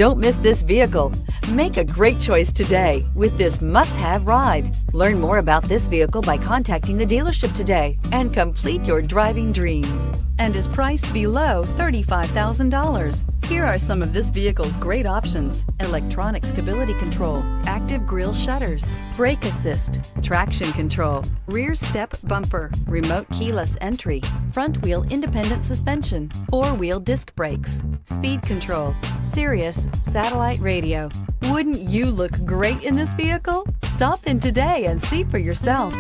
Don't miss this vehicle. Make a great choice today with this must-have ride. Learn more about this vehicle by contacting the dealership today and complete your driving dreams. And is priced below $35,000. Here are some of this vehicle's great options: electronic stability control, active grille shutters, brake assist, traction control, rear step bumper, remote keyless entry, front wheel independent suspension, four-wheel disc brakes, speed control, Sirius satellite radio. Wouldn't you look great in this vehicle? Stop in today and see for yourself.